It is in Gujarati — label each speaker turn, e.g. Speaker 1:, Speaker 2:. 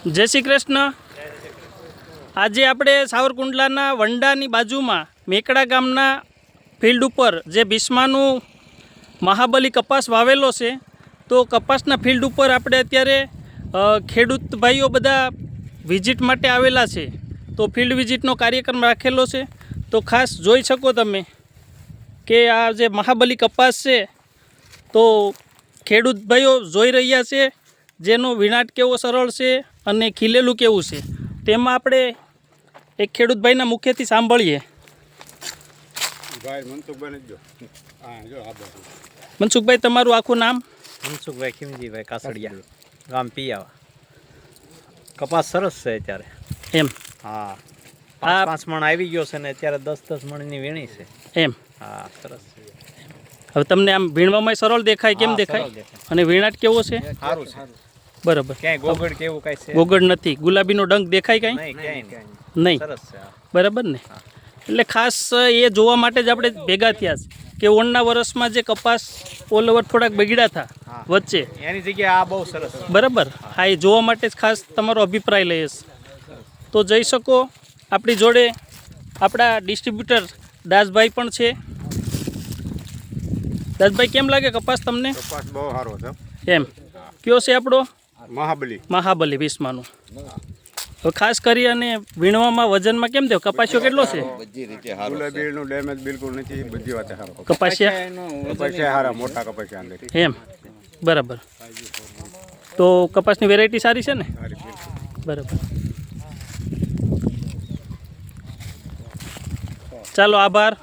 Speaker 1: જય શ્રી કૃષ્ણ। આજે આપણે સાવરકુંડલાના વંડાની બાજુમાં મેકડા ગામના ફિલ્ડ ઉપર જે ભીષ્માનું મહાબલી કપાસ વાવેલો છે, તો કપાસના ફિલ્ડ ઉપર આપણે અત્યારે ખેડૂત ભાઈઓ બધા વિઝિટ માટે આવેલા છે। તો ફિલ્ડ વિઝિટનો કાર્યક્રમ રાખેલો છે, તો ખાસ જોઈ શકો તમે કે આ જે મહાબલી કપાસ છે, તો ખેડૂત ભાઈઓ જોઈ રહ્યા છે જેનો વિનાટ કેવો સરળ છે અને ખીલેલું કેવું છે, તેમાં આપણે એક ખેડૂત ભાઈના મુખ્યથી સાંભળીએ। મનસુખભાઈ, તમારું આખું નામ?
Speaker 2: મનસુખભાઈ ખીમજીભાઈ કાસડિયા, ગામ પિયાવા। કપાસ સરસ છે અત્યારે
Speaker 1: એમ?
Speaker 2: હા, 5 મણ આવી ગયો છે ને અત્યારે 10 મણની વીણી છે
Speaker 1: એમ?
Speaker 2: હા, સરસ છે।
Speaker 1: હવે તમને આમ વીણવામાં સરળ દેખાય? કેમ દેખાય? અને વિનાટ કેવો છે?
Speaker 2: સારું છે,
Speaker 1: બરાબર।
Speaker 2: ક્યાંય ગોગડ કેવું કાંઈ છે?
Speaker 1: ગોગડ નથી? ગુલાબીનો ડંક દેખાય કાંઈ?
Speaker 2: નહીં, ક્યાંય
Speaker 1: નહીં?
Speaker 2: સરસ છે,
Speaker 1: બરાબર ને? એટલે ખાસ એ જોવા માટે જ આપણે ભેગા થયા છે કે ઓળના વર્ષમાં જે કપાસ ઓલ ઓવર થોડાક બગડ્યા હતા વચ્ચે,
Speaker 2: એની જગ્યાએ આ બહુ સરસ છે।
Speaker 1: બરાબર। હા, એ જોવા માટે જ ખાસ તમારો અભિપ્રાય લઈશ। તો જઈ શકો, આપણી જોડે આપણા ડિસ્ટ્રીબ્યુટર દાસભાઈ પણ છે। દાસભાઈ, કેમ લાગે કપાસ તમને?
Speaker 3: કપાસ બહુ સારો છે
Speaker 1: એમ? કયો છે આપણો?
Speaker 3: મહાબલી
Speaker 1: ભીષ્માનું। હવે ખાસ કરી અને વીણવામાં વજનમાં કેમ દેવ? કપાસિયો કેટલો છે?
Speaker 3: ગુલાબીનું ડેમેજ બિલકુલ નથી, બધી વાત સારો
Speaker 1: કપાસિયા
Speaker 3: સારા મોટા કપાસિયા અંદર
Speaker 1: એમ? બરાબર। તો કપાસની વેરાયટી સારી છે ને? બરાબર। ચાલો, આભાર।